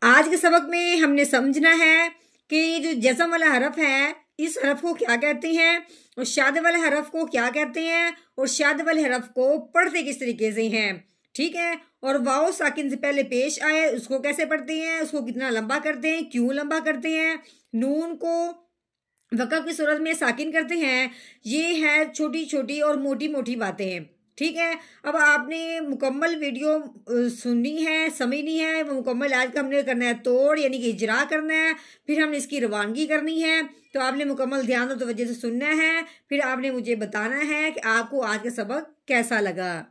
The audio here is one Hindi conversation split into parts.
आज के सबक में हमने समझना है कि जो जज़म वाला हरफ है इस हरफ को क्या कहते हैं और शाद वाले हरफ को क्या कहते हैं और शाद वाले हरफ को पढ़ते किस तरीके से हैं। ठीक है। और वाओ साकिन से पहले पेश आए उसको कैसे पढ़ते हैं, उसको कितना लंबा करते हैं, क्यों लंबा करते हैं, नून को वक़फ़ की सूरत में साकिन करते हैं। ये है छोटी छोटी और मोटी मोटी बातें। ठीक है। अब आपने मुकम्मल वीडियो सुननी है, समझनी है। वो मुकम्मल आज का हमने करना है तोड़ यानी कि इजरा करना है, फिर हमने इसकी रवानगी करनी है। तो आपने मुकम्मल ध्यान और तवज्जो से सुनना है, फिर आपने मुझे बताना है कि आपको आज का सबक कैसा लगा।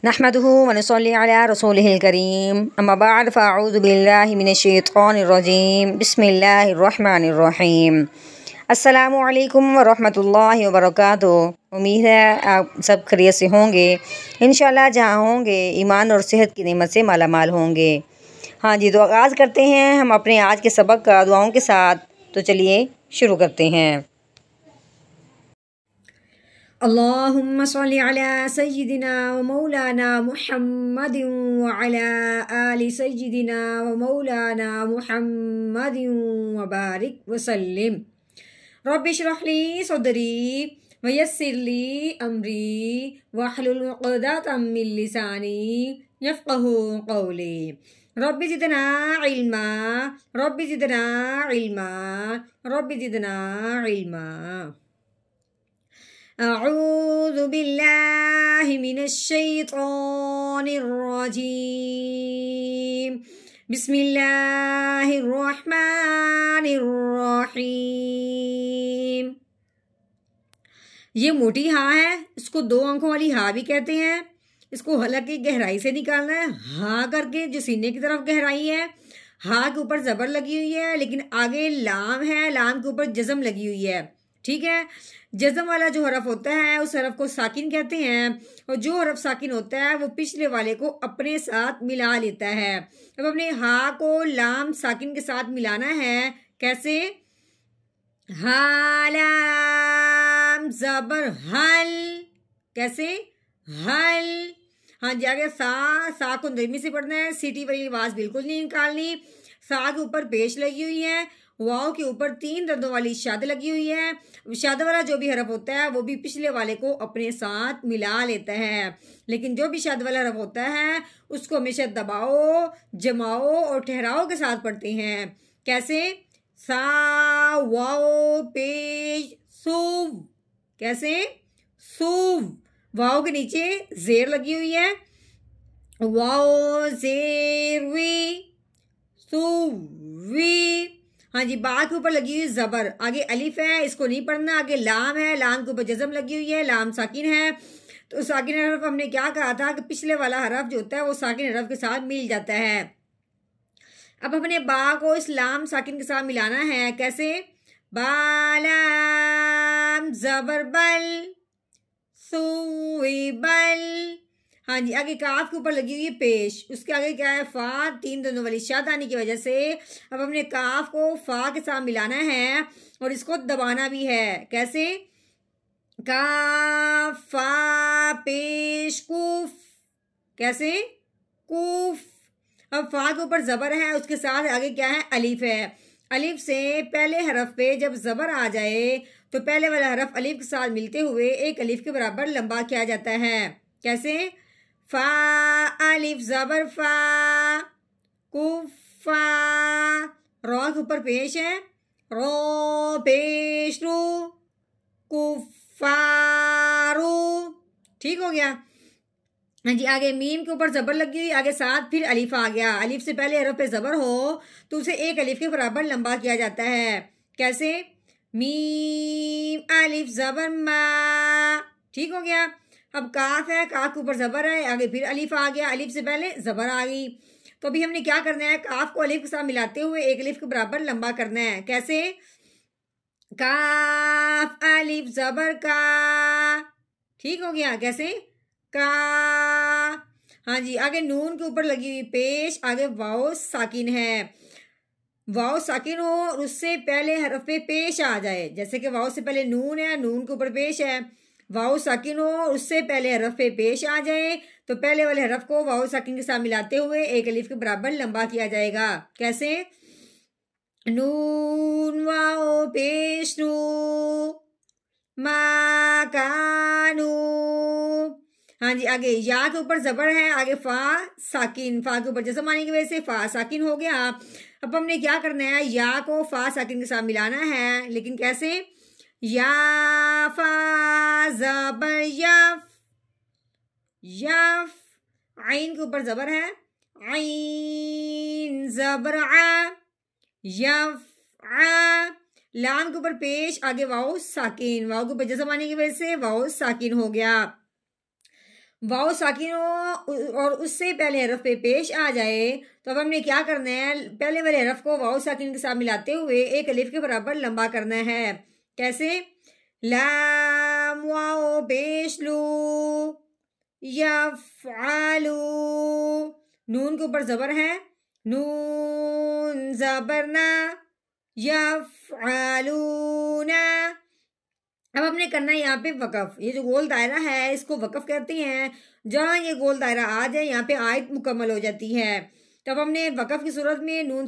नहमदुहु व नसल्ली अला रसूलिहिल करीम अम्मा बाद फ़अऊज़ु बिल्लाहि मिनश्शैतानिर रजीम बिस्मिल्लाहिर रहमानिर रहीम। अस्सलामु अलैकुम व रहमतुल्लाहि व बरकातुहू। उम्मीद है आप सब खैरियत से होंगे। इंशाल्लाह जहाँ होंगे ईमान और सेहत की नेमत से माला माल होंगे। हाँ जी, तो आगाज़ करते हैं हम अपने आज के सबक का दुआओं के साथ। तो चलिए शुरू करते हैं। अल्लाहुम्मा सल्ली अला सय्यिदिना व मौलाना मुहम्मदिन व अला आलि सय्यिदिना व मौलाना मुहम्मदिन व बारिक व सल्लिम। रब्बि इश्रह ली सदरी व यस्सिर ली अमरी वहलुल उक़दतम मिन लिसानी यफ़क़हू क़ौली। Rabbi ज़िदना इल्मा, rabbi ज़िदना इल्मा, rabbi ज़िदना इल्मा। अऊज़ु बिल्लाहि मिनश्शैतानिर रजीम। बिस्मिल्लाहिर रहमानिर रहीम। ये मोटी हाँ है, इसको दो आंखों वाली हाँ भी कहते हैं। इसको हलक की गहराई से निकालना है, हाँ करके जो सीने की तरफ गहराई है। हाँ के ऊपर जबर लगी हुई है, लेकिन आगे लाम है, लाम के ऊपर जज़म लगी हुई है। ठीक है। जज़म वाला जो हरफ होता है उस हरफ को साकिन कहते हैं, और जो हरफ साकिन होता है वो पिछले वाले को अपने साथ मिला लेता है। अब अपने हा को लाम साकिन के साथ मिलाना है। कैसे? हा लाम जबर हल। कैसे? हल। हाँ जी, आगे सा को नरमी से पढ़ना है, सीटी वाली आवाज बिल्कुल नहीं निकालनी। सा के ऊपर पेश लगी हुई है, वाव के ऊपर 3 दर्दों वाली शाद लगी हुई है। शाद वाला जो भी हरफ होता है वो भी पिछले वाले को अपने साथ मिला लेता है, लेकिन जो भी शाद वाला हरफ होता है उसको हमेशा दबाओ, जमाओ और ठहराओ के साथ पढ़ते हैं। कैसे? सा वाव पेश सुव। कैसे? सुव। वाव के नीचे जेर लगी हुई है, वाव जेर वी सुवी। हाँ जी, बा के ऊपर लगी हुई जबर, आगे अलिफ है, इसको नहीं पढ़ना। आगे लाम है, लाम के ऊपर जज़म लगी हुई है, लाम साकिन है। तो साकिन हरफ हमने क्या कहा था कि पिछले वाला हरफ जो होता है वो साकिन हरफ के साथ मिल जाता है। अब हमने बा को इस लाम साकिन के साथ मिलाना है। कैसे? बालाम जबर बल सुई बल। हाँ जी, आगे काफ के ऊपर लगी हुई है पेश, उसके आगे क्या है? फा, 3 दोनों वाली शाद आने की वजह से अब हमने काफ को फा के साथ मिलाना है और इसको दबाना भी है। कैसे? काफ फा पेश कुफ। कैसे? कुफ। अब फा के ऊपर जबर है, उसके साथ आगे क्या है? अलिफ है। अलिफ से पहले हरफ पे जब जबर आ जाए तो पहले वाला हरफ अलिफ के साथ मिलते हुए एक अलिफ के बराबर लंबा किया जाता है। कैसे? फा अलिफ जबर फा कुफा। रॉ के ऊपर पेश है, रो पेश रू कुफारू। ठीक हो गया। हाँ जी, आगे मीम के ऊपर जबर लगी हुई, आगे साथ फिर अलिफ आ गया। अलिफ से पहले हरफ पे जबर हो तो उसे एक अलिफ के बराबर लंबा किया जाता है। कैसे? मीम अलिफ जबर मा। ठीक हो गया। अब काफ है, काफ के ऊपर जबर है, आगे फिर अलिफ आ गया, अलिफ से पहले जबर आ गई। तो अभी हमने क्या करना है? काफ को अलिफ के साथ मिलाते हुए एक अलिफ के बराबर लंबा करना है। कैसे? काफ अलिफ जबर का। ठीक हो गया। कैसे? का। हाँ जी, आगे नून के ऊपर लगी हुई पेश, आगे वाओ साकिन है। वाओ साकिन हो और उससे पहले हरफ पे पेश आ जाए, जैसे कि वाओ से पहले नून है, नून के ऊपर पेश है, वाओ साकिन हो, उससे पहले हरफ पे पेश आ जाए तो पहले वाले हरफ को वाओ साकिन के साथ मिलाते हुए एक अलिफ के बराबर लंबा किया जाएगा। कैसे? नून वाओ पेश नू, माकानू। हाँ जी, आगे या के ऊपर जबर है, आगे फा साकिन, फा के ऊपर जैसे माने की वजह से फा साकिन हो गया। अब हमने क्या करना है, या को फा साकिन के साथ मिलाना है, लेकिन कैसे? या फा जबर यफ, यफ, आइन के ऊपर जबर है, आइन जबर आ, यफ आ। लाम के ऊपर पेश, आगे वाओ साकिन, वाओ के ऊपर जैसा माने की वजह से वाओ साकिन हो गया। वाओ साकिन हो और उससे पहले हरफ पे पेश आ जाए तो अब हमने क्या करना है, पहले वाले हरफ को वाओ साकिन के साथ मिलाते हुए एक अलिफ के बराबर लंबा करना है। कैसे? लाम वाओ पेश लू, यफ़अलू। नून के ऊपर जबर है, नून जबर ना, यफ़अलूना। अब हमने करना है यहाँ पे वकफ। ये जो गोल दायरा है इसको वकफ कहते हैं। जहां ये गोल दायरा आ जाए यहाँ पे आयत मुकम्मल हो जाती है। तब हमने वकफ की सूरत में नून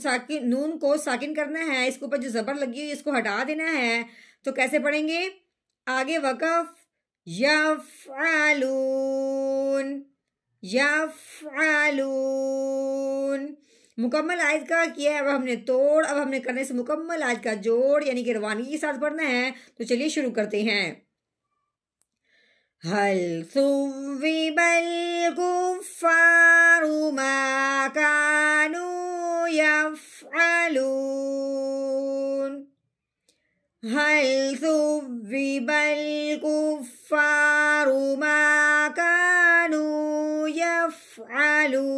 को साकिन करना है, इसके ऊपर जो जबर लगी हुई इसको हटा देना है। तो कैसे पढ़ेंगे? आगे वकफ यफ़अलून, यफ़अलून। मुकम्मल आयत का किया है, अब हमने तोड़, अब हमने करने से मुकम्मल आयत का जोड़ यानी कि रवानगी के साथ पढ़ना है। तो चलिए शुरू करते हैं। हल सुव्विबल कुफ्फारु मा कानू यफ़अलून, हल सुव्विबल कुफ्फारु मा कानू यफ़अलून।